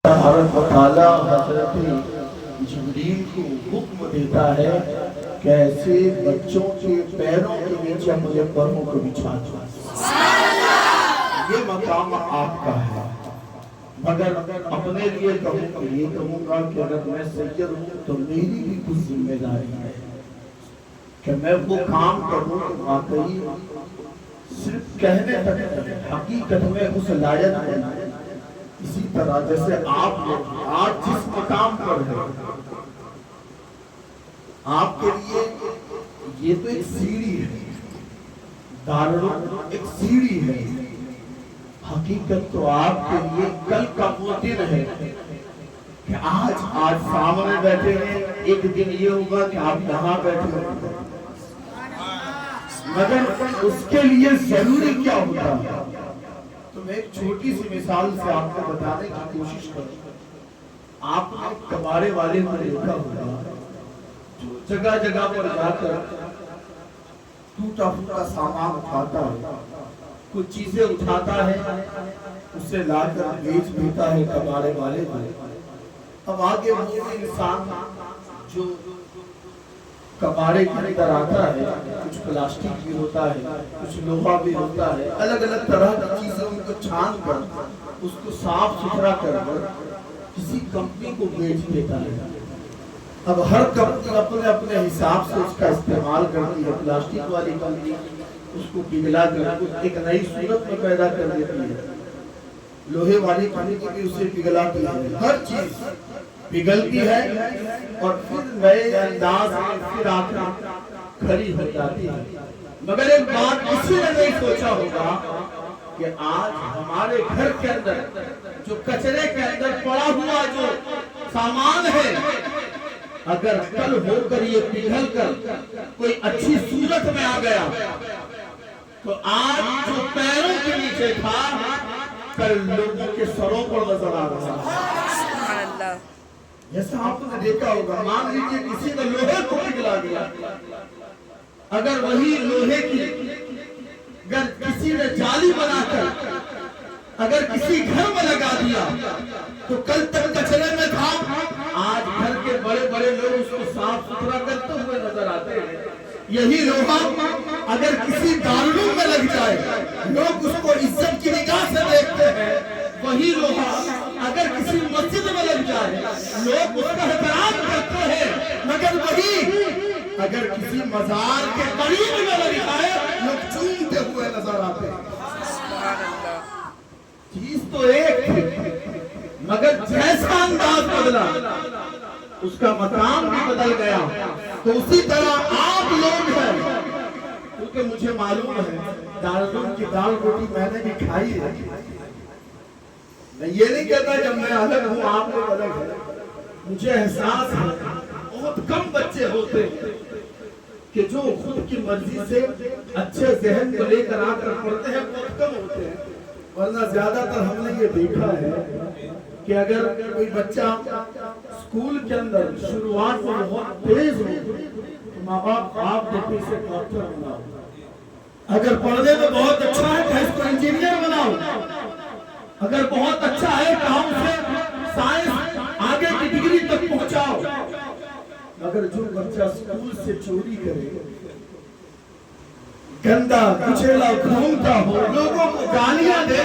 تعالیٰ حضرت جبریل کو حکم دیتا ہے کہ ایسے بچوں کے پیروں کے نیچے اپنے پروں کو بچھا دو. یہ مقام آپ کا ہے. مگر اپنے لیے یہ کہوں گا کہ اگر میں سید ہوں تو میری بھی کچھ ذمہ داری ہے کہ میں وہ کام کروں کہ واقعی صرف کہنے تک حقیقت میں اس لائق ہے. اسی طرح جیسے آپ لوگ آج جس مقام پر ہیں، آپ کے لیے یہ تو ایک سیڑھی ہے، دارالعلوم ایک سیڑھی ہے. حقیقت تو آپ کے لیے کل کا وہ دن ہے کہ آج سامنے بیٹھے ہیں. ایک دن یہ ہوگا کہ آپ یہاں بیٹھے ہیں، مگر اس کے لیے ضروری کیا ہوتا ہے؟ تو میں ایک چھوٹی سی مثال سے آپ کو بتانے کی کوشش کروں. آپ نے کباڑے والے کو دیکھا ہوگا جو جگہ جگہ پر جا کر ٹوٹا پھوٹا سامان اٹھاتا ہے، کچھ چیزیں اٹھاتا ہے، اسے لا کر بیچ دیتا ہے کباڑے والے کو. اب آگے وہ انسان جو کباڑے کے اندر آتا ہے، کچھ پلاسٹک بھی ہوتا ہے، کچھ لوہا بھی ہوتا ہے، الگ الگ طرح کی چیزوں کو چھان کر اس کو صاف ستھرا کر کسی کمپنی کو بیچ دیتا ہے. اب ہر کمپنی اپنے اپنے حساب سے اس کا استعمال کرتی ہے. پلاسٹک والی کمپنی اس کو پگھلا کر ایک نئی صورت میں پیدا کر دیتی ہے. لوہے والی کمپنی بھی اسے پگھلاتی ہے. ہر چیز پگھلتی ہے اور پھر نئے انداز میں پھر آ کر کھڑی ہو جاتی ہے. مگر ایک بات کسی نے نہیں سوچا ہوگا کہ آج ہمارے گھر کے اندر جو کچرے کے اندر پڑا ہوا جو سامان ہے، اگر کل ہو کر یہ پگھل کر کوئی اچھی صورت میں آ گیا تو آج جو پیروں کے نیچے تھا کل لوگوں کے سروں پر نظر آ رہا ہے. جیسا آپ نے دیکھا ہوگا، مان لیجیے کسی نے لوہے کو پگھلا دیا، اگر وہی لوہے کی اگر کسی نے جالی بنا کر اگر کسی گھر میں لگا دیا تو کل تک کچرے میں تھا، آج گھر کے بڑے بڑے لوگ اس کو صاف ستھرا کرتے ہوئے نظر آتے ہیں. یہی لوہا اگر کسی دارالعلوم میں لگ جائے لوگ اس کو عزت کی نگاہ سے دیکھتے ہیں. وہی لوہا اگر کسی مسجد میں لگ جائے لوگ اس کا احترام کرتے ہیں. مگر وہی اگر کسی مزار کے قریب میں لگ جائے لوگ چومتے ہوئے نظر آتے ہیں. چیز تو ایک تھی مگر جیسا انداز بدلا اس کا مقام بھی بدل گیا. تو اسی طرح آپ لوگ ہیں، کیونکہ مجھے معلوم ہے دارالعلوم کی دال روٹی میں نے بھی کھائی ہے. میں یہ نہیں کہتا جب میں الگ ہوں آپ لوگ الگ ہیں. مجھے احساس ہے بہت کم بچے ہوتے ہیں کہ جو خود کی مرضی سے اچھے ذہن کو لے کر آ کر پڑھتے ہیں، بہت کم ہوتے ہیں. ورنہ زیادہ تر ہم نے یہ دیکھا ہے کہ اگر کوئی بچہ اسکول کے اندر شروعات میں بہت تیز ہو تو ماں باپ آپ دیکھتے اسے ڈاکٹر بناؤ، اگر پڑھنے میں بہت اچھا ہے تو اس کو انجینئر بناؤ، اگر بہت اچھا ہے تو ہم اسے سائنس آگے کی ڈگری تک پہنچاؤ. مگر جو بچہ اسکول سے چوری کرے، گندا کچیلا گھومتا ہو، لوگوں کو گالیاں دے،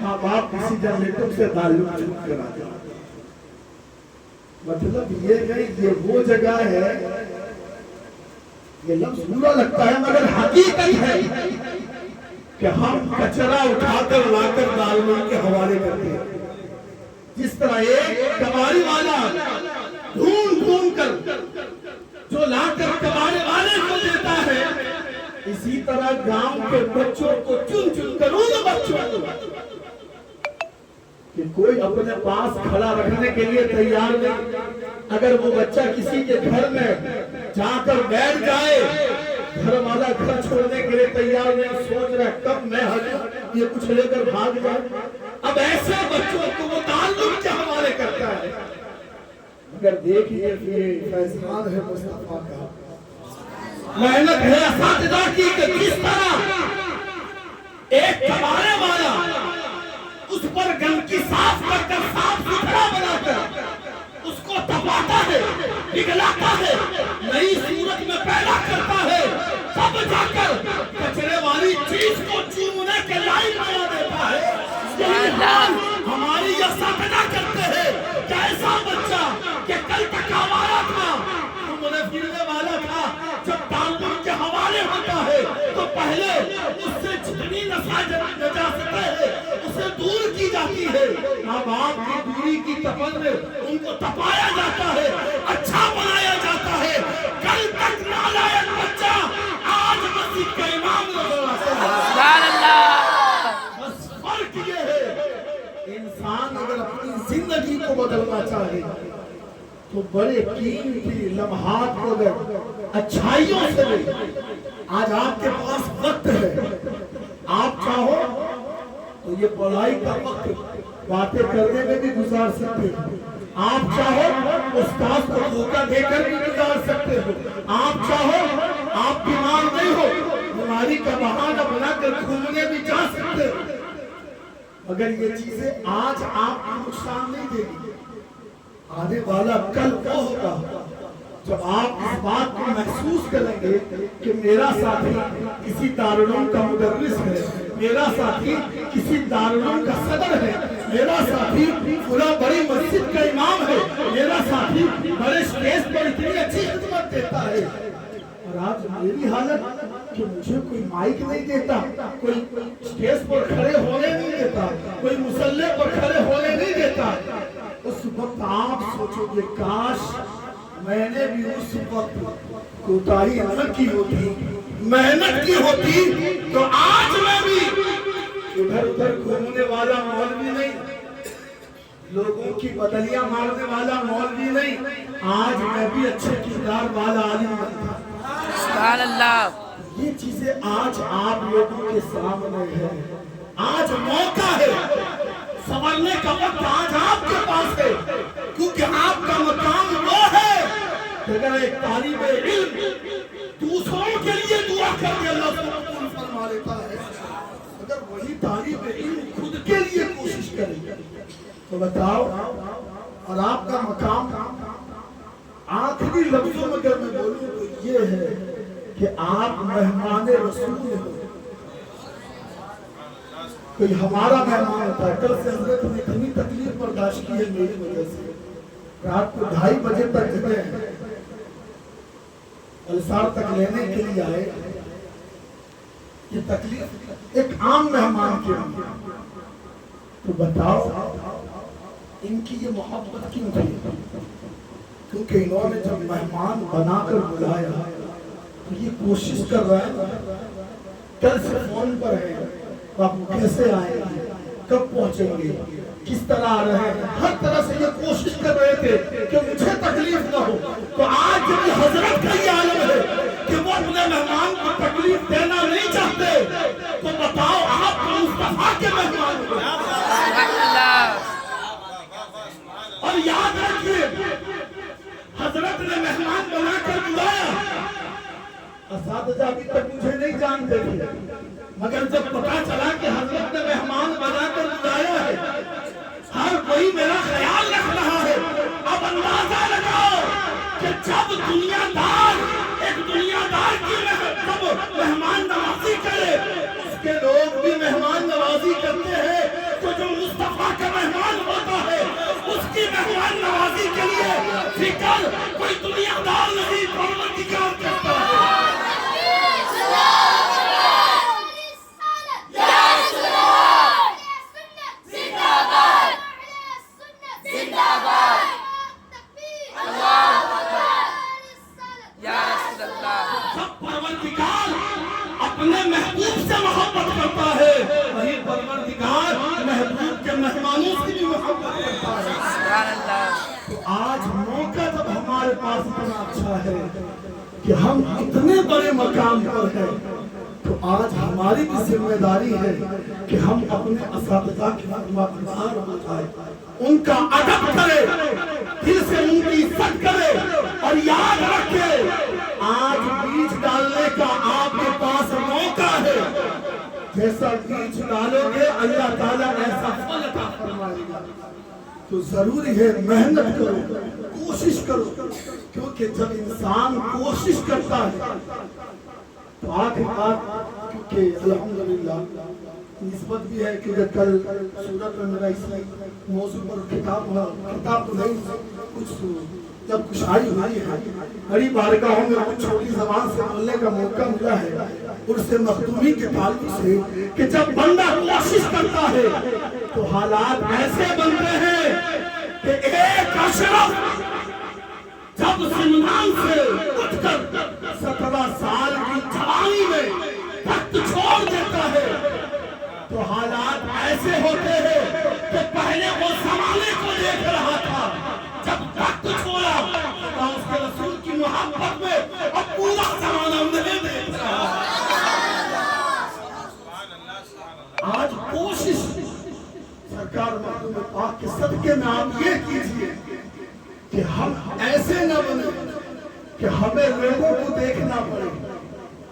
ماں باپ کسی جنریٹر سے تعلق چھوٹ کرا دے. مطلب یہ نہیں یہ وہ جگہ ہے، یہ لفظ برا لگتا ہے مگر حقیقت ہے کہ ہم کچرا اٹھا کر لا کر دارالعلوم کے حوالے کرتے ہیں. جس طرح ایک کباڑی والا ڈھونڈ ڈھونڈ کر جو لا کر کباڑی والے کو دیتا ہے، اسی طرح گاؤں کے بچوں کو چن چن کر ان بچوں کو کہ کوئی اپنے پاس کھڑا رکھنے کے لیے تیار نہیں. اگر وہ بچہ کسی کے گھر میں جا کر بیٹھ جائے، گھر والا گھر چھوڑنے کے لیے تیار نہیں، سوچ رہا ہے کب میں ہٹوں یہ کچھ لے کر بھاگ جائے. اب ایسے بچوں کو وہ تعلق کے حوالے کرتا ہے. مگر دیکھیے یہ فیضان ہے مصطفیٰ کا، محنت ہے اساتذہ کی کہ کس طرح ایک کباڑے والا اس پر گندگی صاف کر کر صاف ستھرا ہے، ماں باپ کی دوری کی تپن میں ان کو تپایا جاتا ہے، اچھا بنایا جاتا ہے۔ کل تک نالائق بچہ آج مسجد کا امام نظر آتا ہے۔ سبحان اللہ۔ بس فرق یہ ہے، انسان اگر اپنی زندگی کو بدلنا چاہے تو بڑے قیمتی لمحات کو اگر اچھائیوں سے لے۔ آج آپ کے پاس وقت ہے، آپ چاہو تو یہ پڑھائی کا وقت باتیں کرنے میں بھی گزار سکتے ہو، آپ چاہو استاد کو دھوکہ دے کر بھی گزار سکتے ہو، آپ چاہو آپ بیمار نہیں ہو بیماری کا بہانہ بنا کر گھومنے بھی جا سکتے ہو، مگر یہ چیزیں آج آپ کو نقصان نہیں دے گی۔ آنے والا کل وہ ہوگا جب آپ اس بات کو محسوس کریں گے کہ میرا ساتھی کسی دارالعلوم کا مدرس ہے، میرا ساتھی کسی دارالعلوم کا صدر ہے، میرا ساتھی فلاں بڑی مسجد کا امام ہے، میرا ساتھی بڑے سٹیج پر اتنی اچھی خدمت دیتا ہے، اور آج میری حالت کہ مجھے کوئی مائک نہیں دیتا، کوئی سٹیج پر کھڑے ہونے نہیں دیتا، کوئی مصلی پر کھڑے ہونے نہیں دیتا۔ اس وقت آپ سوچو گے کاش میں نے بھی اس وقت کوتاہی نہ کی ہوتی، محنت کی ہوتی، تو آج میں بھی ادھر ادھر گھومنے والا مولوی نہیں، لوگوں کی بدلیاں مارنے والا مولوی نہیں، آج میں بھی اچھے کردار والا عالم بنتا۔ سبحان اللہ۔ یہ چیزیں آج آپ لوگوں کے سامنے ہیں، آج موقع ہے، سنورنے کا وقت آج آپ کے پاس ہے، کیونکہ آپ کا مقام وہ ہے کہ اگر ایک طالب علم دوسروں کے لیے دعا کر کے اللہ سے قبول فرما لیتا ہے، اگر وہی طالب علم خود کے لیے کوشش کرے تو بتاؤ، اور آپ کا مقام آخری لفظوں میں اگر میں بولوں تو یہ ہے کہ آپ مہمان رسول ہو۔ کوئی ہمارا مہمان ہوتا ہے، کل سے حضرت نے اتنی تکلیف برداشت کی ہے میری وجہ سے، رات کو 2:30 بجے تک جگہ ہیں، السار تک لینے کے لیے آئے، یہ تکلیف ایک عام مہمان کے لیے، تو بتاؤ ان کی یہ محبت کیوں تھی؟ کیونکہ انہوں نے جب مہمان بنا کر بلایا تو یہ کوشش کر رہا ہے، کل سے فون پر ہے، آپ کیسے آئیں گے، کب پہنچیں گے، کس طرح آ رہے ہیں، ہر طرح سے یہ کوشش کر رہے تھے کہ مجھے تکلیف نہ ہو۔ تو آج جب حضرت کا یہ عالم ہے کہ وہ اپنے مہمان کو تکلیف دینا نہیں چاہتے، تو بتاؤ آپ کو مصطفیٰ کے مہمان ہو۔ اور یاد رکھیے حضرت نے مہمان بنا کر بلایا، اساتذہ ابھی تک مجھے نہیں جانتے تھے، مگر جب پتا چلا کہ حضرت نے مہمان بنا کر بلایا ہے، ہر کوئی میرا خیال رکھ رہا ہے۔ اب اندازہ لگاؤ کہ جب دنیا دار ایک دنیا دار کی جب مہمان نوازی کرے، اس کے لوگ بھی مہمان نوازی کرتے ہیں، تو جو مصطفیٰ کا مہمان ہوتا ہے اس کی مہمان نوازی کے لیے فکر کوئی دنیا دار نہیں، پروردگار کرتا ہے۔ اپنے محبوب سے محبت کرتا ہے، وہی پروردگار محبوب کے مہمانوں سے بھی محبت کرتا ہے۔ تو آج موقع جب ہمارے پاس اتنا اچھا ہے کہ ہم اتنے بڑے مقام پر ہیں، تو آج ہماری بھی ذمہ داری ہے کہ ہم اپنے اساتذہ کی خدمات اٹھائیں، ان کا ادب کرے، دل سے ان کی عزت کرے، اور یاد رکھے آج بیج ڈالنے کا آپ کے پاس موقع ہے، جیسا بیج ڈالو گے اللہ تعالیٰ ایسا پھل عطا فرمائے گا۔ تو ضروری ہے محنت کرو، کوشش کرو، کیونکہ جب انسان کوشش کرتا ہے تو آخر کیونکہ الحمدللہ نسبت بھی ہے کیونکہ کل سورت میں میرا اس موضوع پر کتاب تو نہیں کچھ جب کچھ آئی ہوئی ہے بڑی بارگاہوں میں کچھ چھوٹی زبان سے بولنے کا موقع ملا ہے عرس مختومی کے تعلق سے کہ جب بندہ کوشش کرتا ہے تو حالات ایسے بنتے ہیں کہ ایک اشرف جب زندان سے اٹھ کر 17 سال کی جوانی میں تخت چھوڑ دیتا ہے تو حالات ایسے ہوتے ہیں کہ پہلے وہ زمانے کو دیکھ رہا تھا جب تخت چھوڑا تو اس کے رسول کی محبت میں اب پورا زمانہ نہیں دیکھ رہا. آج کوشش سرکار مخدوم پاک کے صدقے میں آپ یہ کیجئے کہ ہم ایسے نہ بنے کہ ہمیں لوگوں کو دیکھنا پڑے,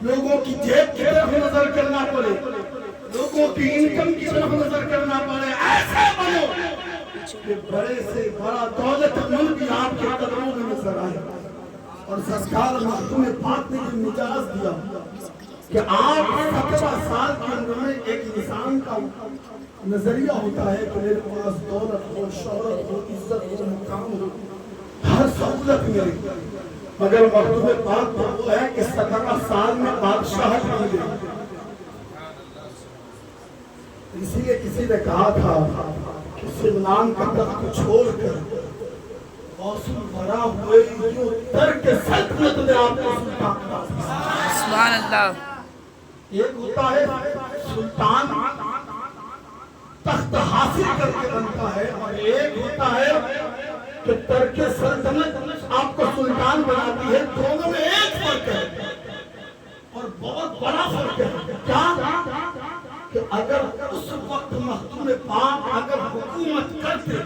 لوگوں کی جیب کی طرف نظر کرنا پڑے, لوگوں کی انکم کی طرف نظر کرنا پڑے. ایسے بنو کہ بڑے سے بڑا دولت مند بھی آپ کے قدموں میں نظر آئے. اور سرکار مخدوم پاک نے جو مجاز دیا کہ آپ 17 سال کی عمر میں ایک انسان کا نظریہ ہوتا ہے کہ میرے پاس دولت ہو, شہرت ہو, عزت ہو, مقام ہو, ہر سہولت ملے, مگر مخدوم پاک وہ ہے کہ 17 سال میں بادشاہت مل گئی. اسی لیے کسی نے کہا تھا کہ سلمان کا تخت چھوڑ کر موصول بھرا ہوئے جو ترک سلطنت نے آپ کو سلطان بنا دیا. سبحان اللہ. ایک ہوتا ہے سلطان تخت حاصل کر کے بنتا ہے اور ایک ہوتا ہے کہ ترک سلطنت آپ کو سلطان بناتی ہے. دونوں میں ایک فرق ہے اور بہت بڑا فرق ہے. کیا کہ اگر اس وقت مخدوم پاک اگر حکومت کرتے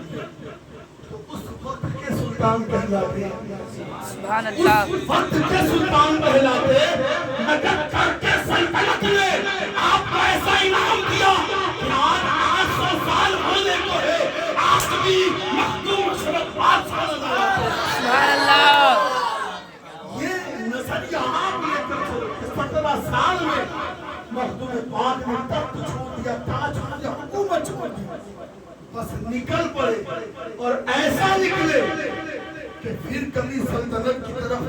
تو اس وقت کے سلطان کہلاتے, سبحان اللہ. اس وقت کے سلطان کہلاتے. مگر کر کے سلطنت نے آپ کو ایسا انعام دیا کہ آج 800 سال ہونے کو ہے, آج بھی مخدوم اشرف بادشاہ نظر آتے. سبحان اللہ. یہ نظریہ آپ لے کر چلو کہ 17 سال میں مخدوم پاک نے تخت چھوڑ دیا, تاج چھوڑ دیا, حکومت چھوڑ دی, بس نکل پڑے اور ایسا نکلے کہ پھر کبھی سلطنت کی طرف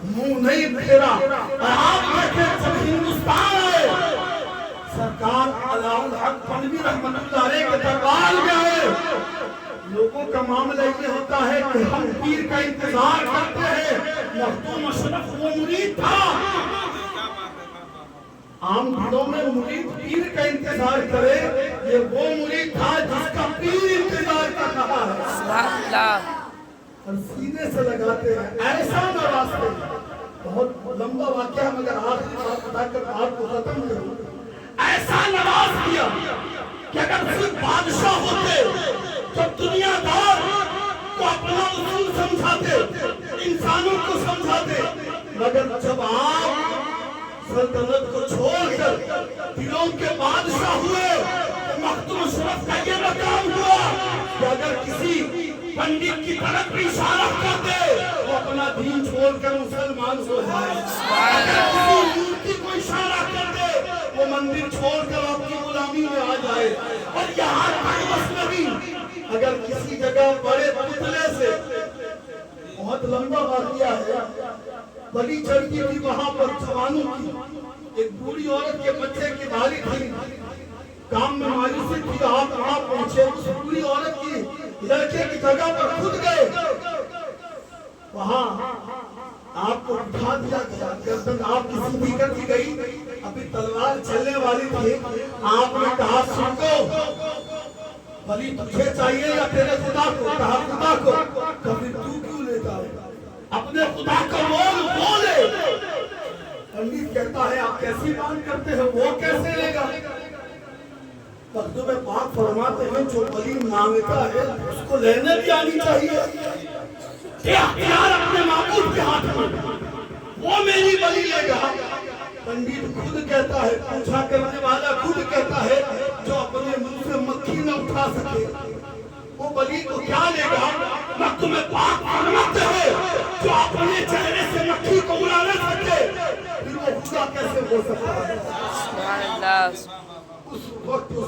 منہ نہیں پھیرا. اور آپ دیکھیں جب ہندوستان آئے سرکار علاء الحق پنوی رحمت اللہ علیہ کے دربار میں آئے. لوگوں کا معاملہ یہ ہوتا ہے کہ ہم پیر کا انتظار کرتے ہیں. مخدوم اشرف وہ مرید تھا, عام دنوں میں مرید پیر کا انتظار کرے, یہ وہ مرید تھا جس کا پیر انتظار کر رہا ہے. سبحان اللہ. اور سینے سے لگاتے ہیں ایسا نہ راستے. بہت لمبا واقعہ مگر آخری بات بتا کر آپ کو ختم کروں. ایسا نواز کیا کہ اگر صرف بادشاہ ہوتے تو دنیا دار کو اپنا اصول سمجھاتے, انسانوں کو سمجھاتے, مگر جب آپ سلطنت کو چھوڑ کر دلوں کے بادشاہ ہوئے تو مخدوم اشرف کا یہ مقام ہوا کہ اگر کسی پنڈت کی طرف بھی اشارہ کر دے وہ اپنا دین چھوڑ کر مسلمان ہو جائے. اگر کسی مورتی کو اشارہ کر دے وہ مندر چھوڑ کر آپ کی غلامی میں آ جائے. اور یہاں تک بس نہیں, اگر کسی جگہ بڑے پتلے سے, بہت لمبا واقعہ ہے, بلی چڑھتی تھی وہاں پر جوانوں کی, ایک بوڑھی عورت کے بچے کی باری تھی, کام میں مایوسی تھی, آپ پہنچے, اس بوڑھی عورت کی لڑکے کی جگہ پر خود گئے, وہاں آپ کو اٹھا دیا گیا, گردن آپ کی سیدھی کر دی گئی, ابھی تلوار چلنے والی تھی, آپ نے کہا سنو بلی تجھے چاہیے یا تیرے خدا کو؟ کہا خدا کو. کبھی تو کیوں لیتا ہے, اپنے خدا کا بولے. پنڈت کہتا ہے آپ کیسی بات کرتے ہیں, وہ کیسے لے گا؟ مخدوم پاک فرماتے ہیں جو بلی مانگتا ہے اس کو لینے بھی آنی چاہیے. اختیار اپنے معبود کے ہاتھ میں, وہ میری بلی لے گا. پنڈت خود کہتا ہے, پوچھا کرنے والا خود کہتا ہے جو اپنے منہ سے مکھی نہ اٹھا سکے وہ بلی کو کیا لے گا؟ مخدوم پاک فرماتے ہیں جو اپنے چہرے سے مکھی کو اڑا نہ سکے پھر وہ خدا کیسے ہو سکتا ہے؟ سبحان اللہ. اس وقت اس